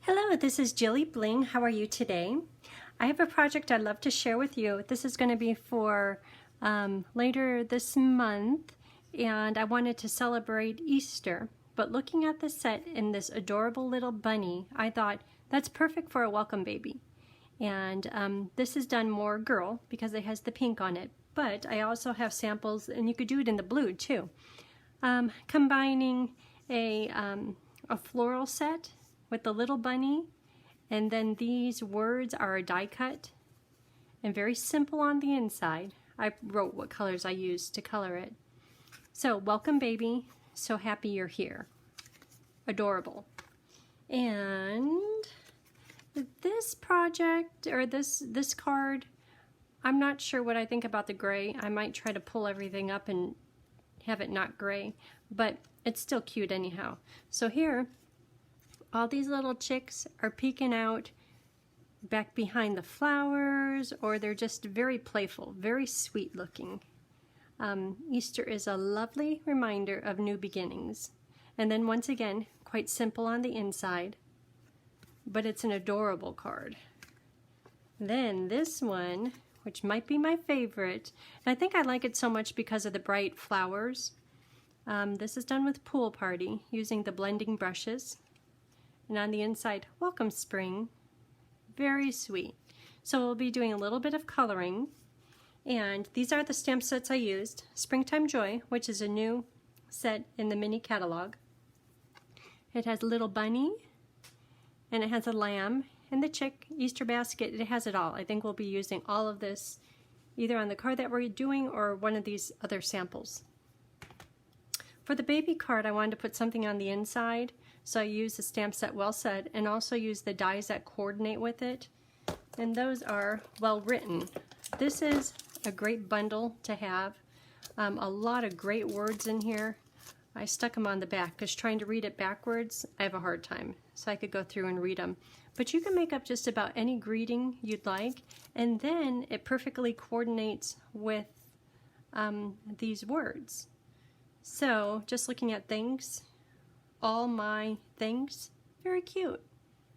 Hello, this is JilliBling. How are you today? I have a project I'd love to share with you. This is going to be for later this month, and I wanted to celebrate Easter. But looking at the set in this adorable little bunny, I thought that's perfect for a welcome baby. And this is done more girl because it has the pink on it. But I also have samples, and you could do it in the blue too. Combining a floral set with the little bunny, and then these words are a die cut and very simple on the inside. I wrote what colors I used to color it. So, welcome baby, so happy you're here. Adorable. And this project, or this card, I'm not sure what I think about the gray. I might try to pull everything up and have it not gray, but it's still cute anyhow. So here, all these little chicks are peeking out back behind the flowers, or they're just very playful, very sweet looking. Easter is a lovely reminder of new beginnings. And then once again, quite simple on the inside, but it's an adorable card. Then this one, which might be my favorite, and I think I like it so much because of the bright flowers. This is done with Pool Party using the blending brushes. And on the inside, welcome spring. Very sweet. So we'll be doing a little bit of coloring. And these are the stamp sets I used. Springtime Joy, which is a new set in the mini catalog. It has a little bunny, and it has a lamb, and the chick, Easter basket. It has it all. I think we'll be using all of this either on the card that we're doing or one of these other samples. For the baby card, I wanted to put something on the inside. So I used the stamp set Well Said, and also use the dies that coordinate with it. And those are well written. This is a great bundle to have. A lot of great words in here. I stuck them on the back because trying to read it backwards, I have a hard time. So I could go through and read them. But you can make up just about any greeting you'd like. And then it perfectly coordinates with these words. So just looking at things, all my things, very cute.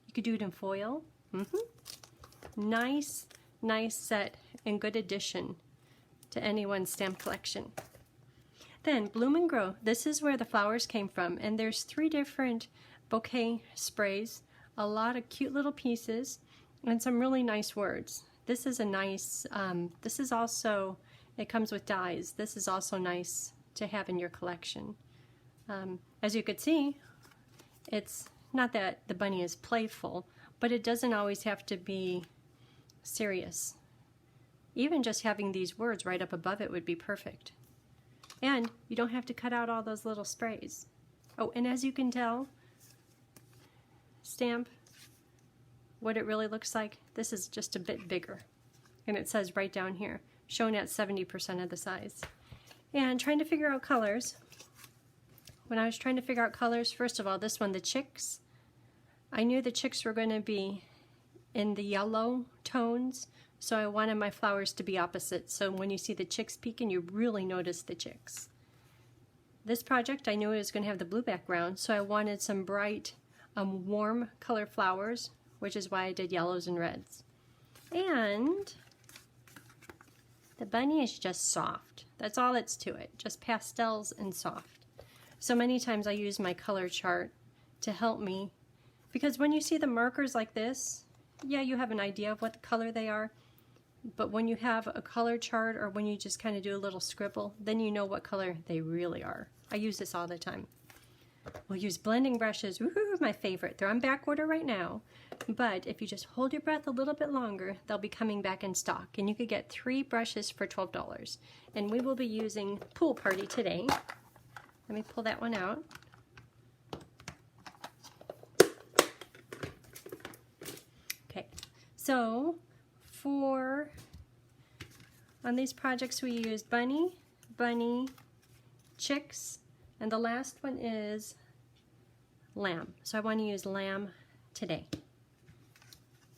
You could do it in foil. Nice set and good addition to anyone's stamp collection. Then Bloom and Grow. This is where the flowers came from, and there's 3 different bouquet sprays, a lot of cute little pieces, and some really nice words. This is a nice, this is also, it comes with dies. This is also nice to have in your collection. As you could see, it's not that the bunny is playful, but it doesn't always have to be serious. Even just having these words right up above it would be perfect. And you don't have to cut out all those little sprays. Oh, and as you can tell, stamp what it really looks like. This is just a bit bigger. And it says right down here, shown at 70% of the size. And trying to figure out colors. When I was trying to figure out colors, first of all, this one, the chicks, I knew the chicks were going to be in the yellow tones, so I wanted my flowers to be opposite, so when you see the chicks peeking, you really notice the chicks. This project, I knew it was going to have the blue background, so I wanted some bright, warm color flowers, which is why I did yellows and reds. And the bunny is just soft. That's all it's to it, just pastels and soft. So many times I use my color chart to help me, because when you see the markers like this, yeah, you have an idea of what color they are, but when you have a color chart or when you just kind of do a little scribble, then you know what color they really are. I use this all the time. We'll use blending brushes, woohoo, my favorite. They're on back order right now, but if you just hold your breath a little bit longer, they'll be coming back in stock, and you could get 3 brushes for $12. And we will be using Pool Party today. Let me pull that one out. Okay, so on these projects we used bunny, chicks, and the last one is lamb. So I want to use lamb today.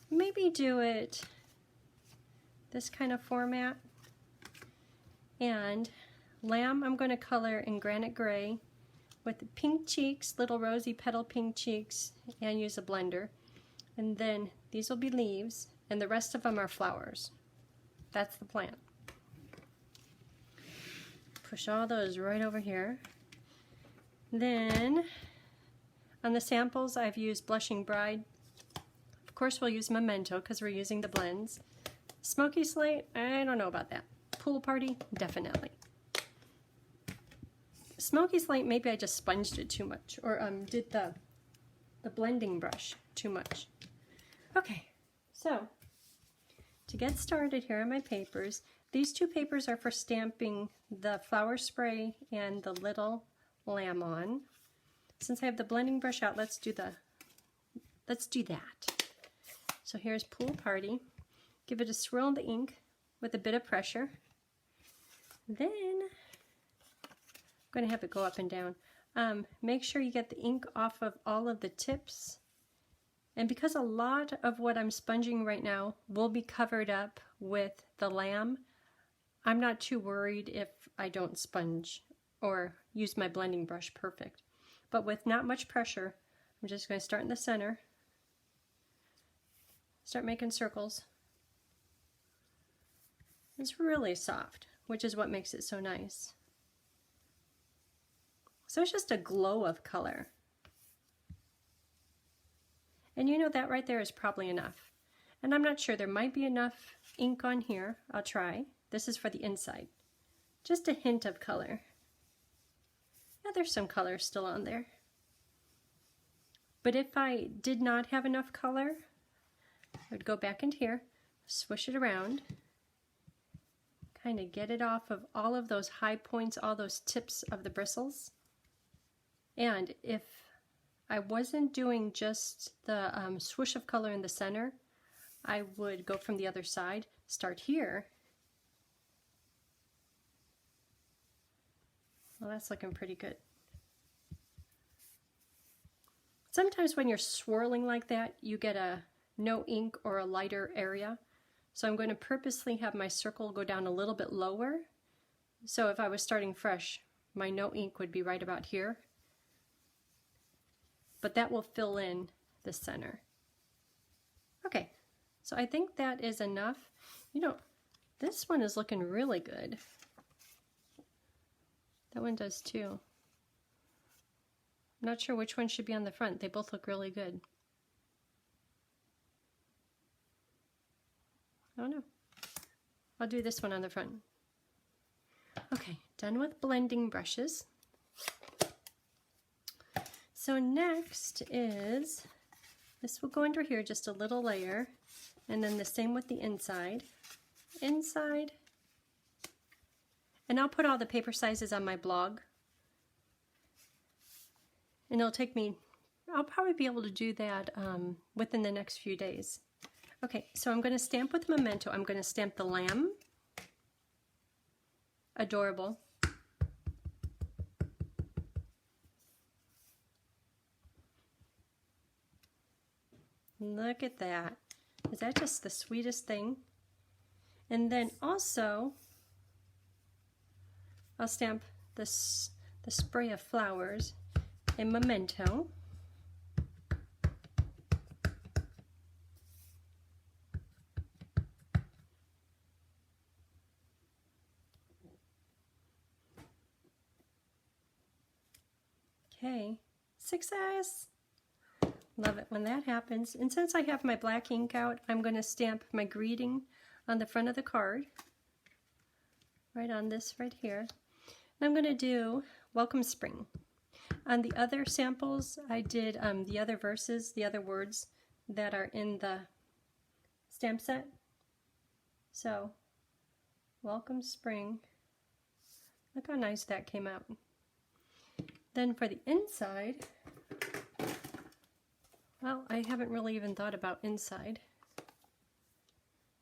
Maybe do it this kind of format. And lamb I'm going to color in granite gray with pink cheeks, little rosy petal pink cheeks, and use a blender. And then these will be leaves, and the rest of them are flowers. That's the plan. Push all those right over here. Then on the samples I've used Blushing Bride. Of course we'll use Memento because we're using the blends. Smoky Slate, I don't know about that. Pool Party, definitely. Smoky Slate, maybe I just sponged it too much, or did the blending brush too much. Okay, so to get started here on my papers, these two papers are for stamping the flower spray and the little lamb on. Since I have the blending brush out, let's do that. So here's Pool Party. Give it a swirl in the ink with a bit of pressure. Then I'm going to have it go up and down. Make sure you get the ink off of all of the tips. And because a lot of what I'm sponging right now will be covered up with the lamb, I'm not too worried if I don't sponge or use my blending brush perfect. But with not much pressure, I'm just going to start in the center, start making circles. It's really soft, which is what makes it so nice. So it's just a glow of color. And you know that right there is probably enough. And I'm not sure, there might be enough ink on here. I'll try. This is for the inside. Just a hint of color. Yeah, there's some color still on there. But if I did not have enough color, I would go back into here, swish it around, kind of get it off of all of those high points, all those tips of the bristles. And if I wasn't doing just the swoosh of color in the center, I would go from the other side, start here. Well, that's looking pretty good. Sometimes when you're swirling like that, you get a no ink or a lighter area. So I'm going to purposely have my circle go down a little bit lower. So if I was starting fresh, my no ink would be right about here. But that will fill in the center. Okay, so I think that is enough. You know, this one is looking really good. That one does too. I'm not sure which one should be on the front. They both look really good. I don't know. I'll do this one on the front. Okay, done with blending brushes. So next is, this will go under here just a little layer, and then the same with the inside. Inside. And I'll put all the paper sizes on my blog. And it'll take me, I'll probably be able to do that within the next few days. Okay, so I'm going to stamp with Memento. I'm going to stamp the lamb. Adorable. Look at that. Is that just the sweetest thing? And then also, I'll stamp the spray of flowers in Memento. Okay, success! Love it when that happens. And since I have my black ink out, I'm going to stamp my greeting on the front of the card. Right on this right here. And I'm going to do Welcome Spring. On the other samples, I did the other verses, the other words that are in the stamp set. So, Welcome Spring. Look how nice that came out. Then for the inside, well, I haven't really even thought about inside.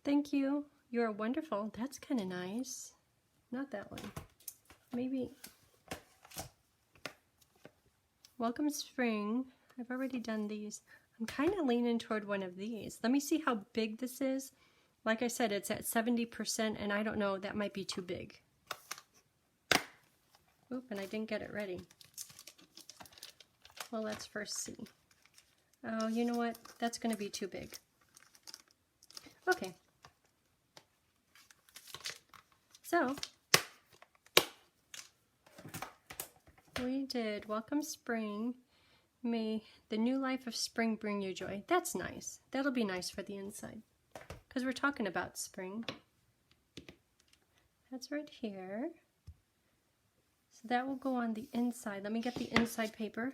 Thank you. You're wonderful. That's kind of nice. Not that one. Maybe. Welcome Spring. I've already done these. I'm kind of leaning toward one of these. Let me see how big this is. Like I said, it's at 70%, and I don't know, that might be too big. Oop, and I didn't get it ready. Well, let's first see. Oh, you know what? That's going to be too big. Okay. So, we did Welcome Spring. May the new life of spring bring you joy. That's nice. That'll be nice for the inside because we're talking about spring. That's right here. So that will go on the inside. Let me get the inside paper.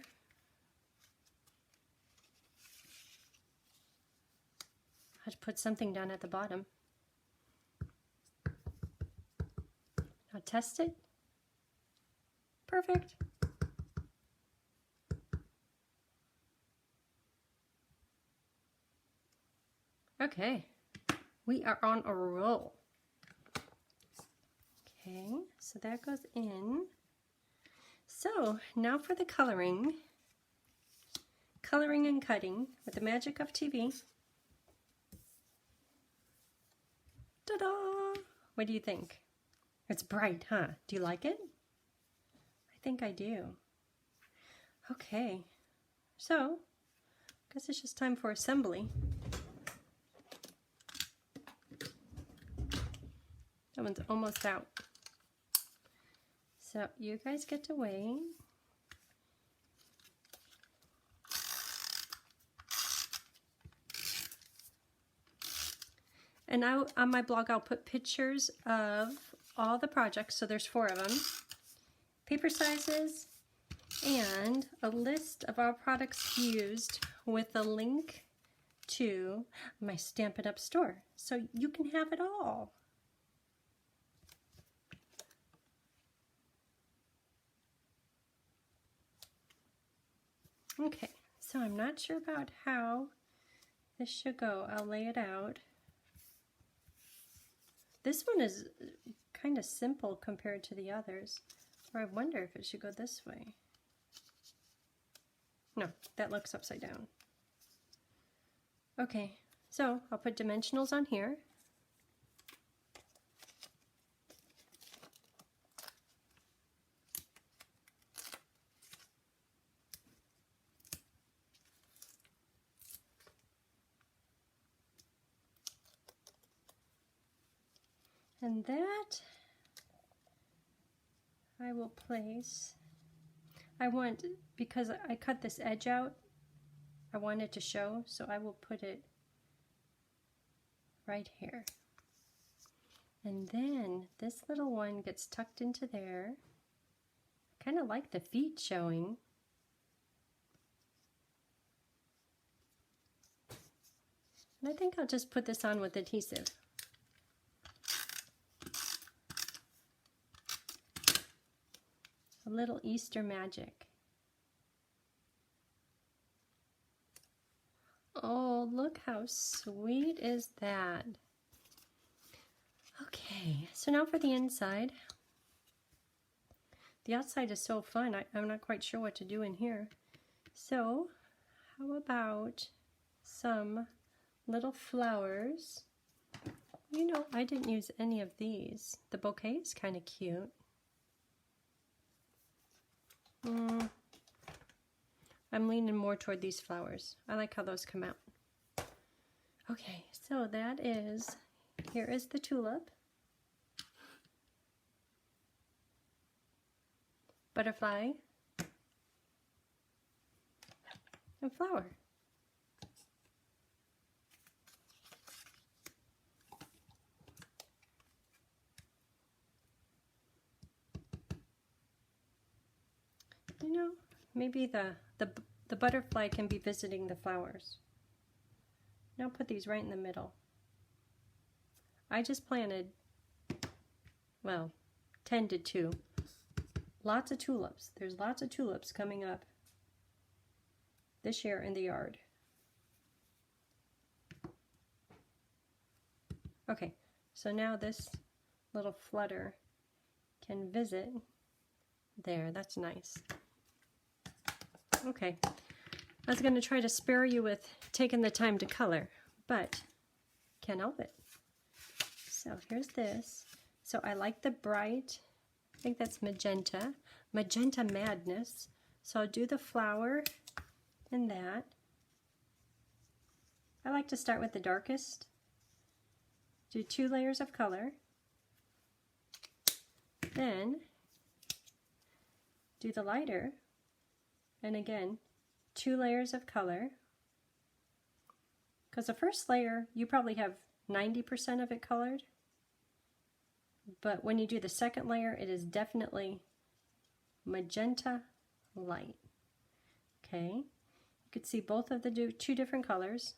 I have to put something down at the bottom. Now test it. Perfect. Okay, we are on a roll. Okay, so that goes in. So now for the coloring. Coloring and cutting with the magic of TV. Ta-da! What do you think? It's bright, huh? Do you like it? I think I do. Okay, so I guess it's just time for assembly. That one's almost out. So you guys get to wait. And now on my blog I'll put pictures of all the projects, so there's 4 of them, paper sizes, and a list of all products used with a link to my Stampin' Up! Store, so you can have it all. Okay, so I'm not sure about how this should go. I'll lay it out. This one is kind of simple compared to the others, or I wonder if it should go this way. No, that looks upside down. Okay, so I'll put dimensionals on here. And that I will place, because I cut this edge out, I want it to show, so I will put it right here. And then this little one gets tucked into there. I kind of like the feet showing. And I think I'll just put this on with adhesive. A little Easter magic. Oh, look how sweet is that. Okay, so now for the inside. The outside is so fun, I'm not quite sure what to do in here. So, how about some little flowers? You know, I didn't use any of these. The bouquet is kind of cute. I'm leaning more toward these flowers. I like how those come out. Okay, so that is, here is the tulip, butterfly, and flower. You know, maybe the butterfly can be visiting the flowers. Now put these right in the middle. I just planted, well, tended to lots of tulips. There's lots of tulips coming up this year in the yard. Okay, so now this little flutter can visit there. That's nice. Okay, I was going to try to spare you with taking the time to color, but can't help it. So here's this. So I like the bright, I think that's magenta, magenta madness. So I'll do the flower in that. I like to start with the darkest, do 2 layers of color, then do the lighter, and again 2 layers of color, because the first layer you probably have 90% of it colored, but when you do the second layer it is definitely magenta light. Okay, you could see both of the 2 different colors.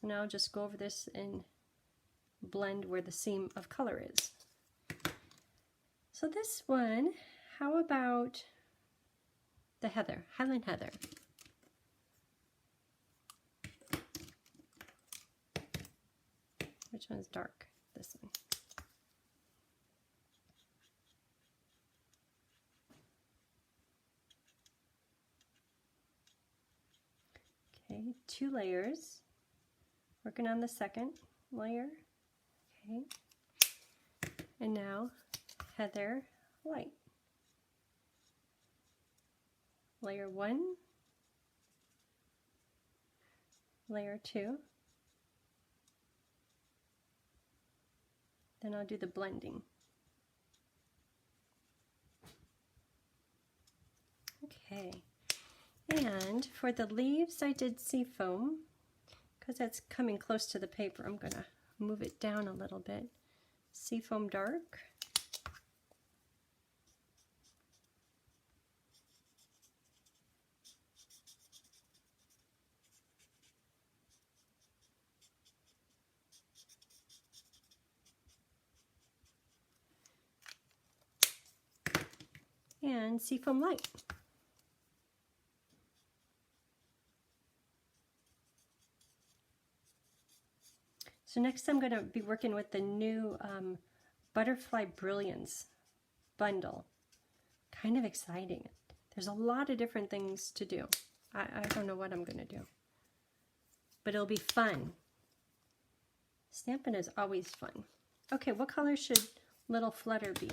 So now just go over this and blend where the seam of color is. So this one, how about the heather, Highland Heather? Which one's dark? This one. Okay, 2 layers. Working on the second layer. Okay. And now heather light. Layer 1, layer 2. Then I'll do the blending. Okay. And for the leaves, I did seafoam. Because that's coming close to the paper, I'm going to move it down a little bit. Seafoam dark. And seafoam light. So next I'm going to be working with the new Butterfly Brilliance bundle. Kind of exciting. There's a lot of different things to do. I don't know what I'm going to do. But it'll be fun. Stamping is always fun. Okay, what color should Little Flutter be?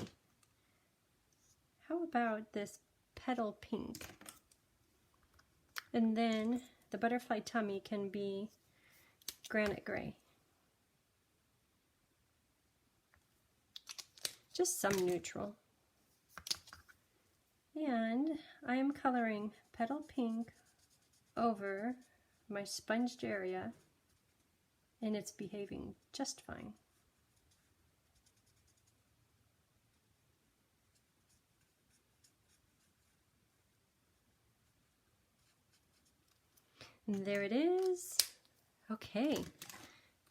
How about this petal pink? And then the butterfly tummy can be granite gray. Just some neutral. And I am coloring petal pink over my sponged area, and it's behaving just fine. And there it is. Okay,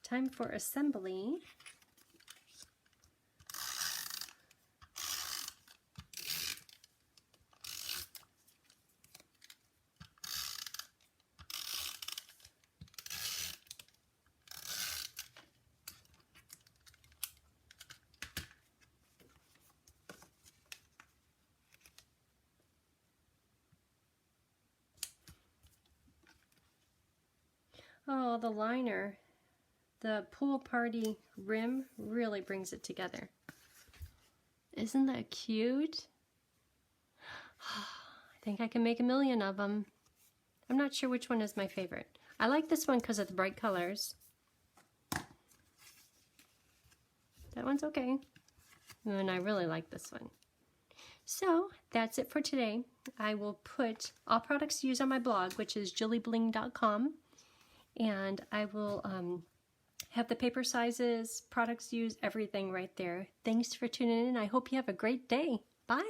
time for assembly. Oh, the liner, the pool party rim really brings it together. Isn't that cute? I think I can make a million of them. I'm not sure which one is my favorite. I like this one because of the bright colors. That one's okay. And I really like this one. So that's it for today. I will put all products used on my blog, which is JilliBling.com. And I will have the paper sizes, products used, everything right there. Thanks for tuning in. I hope you have a great day. Bye.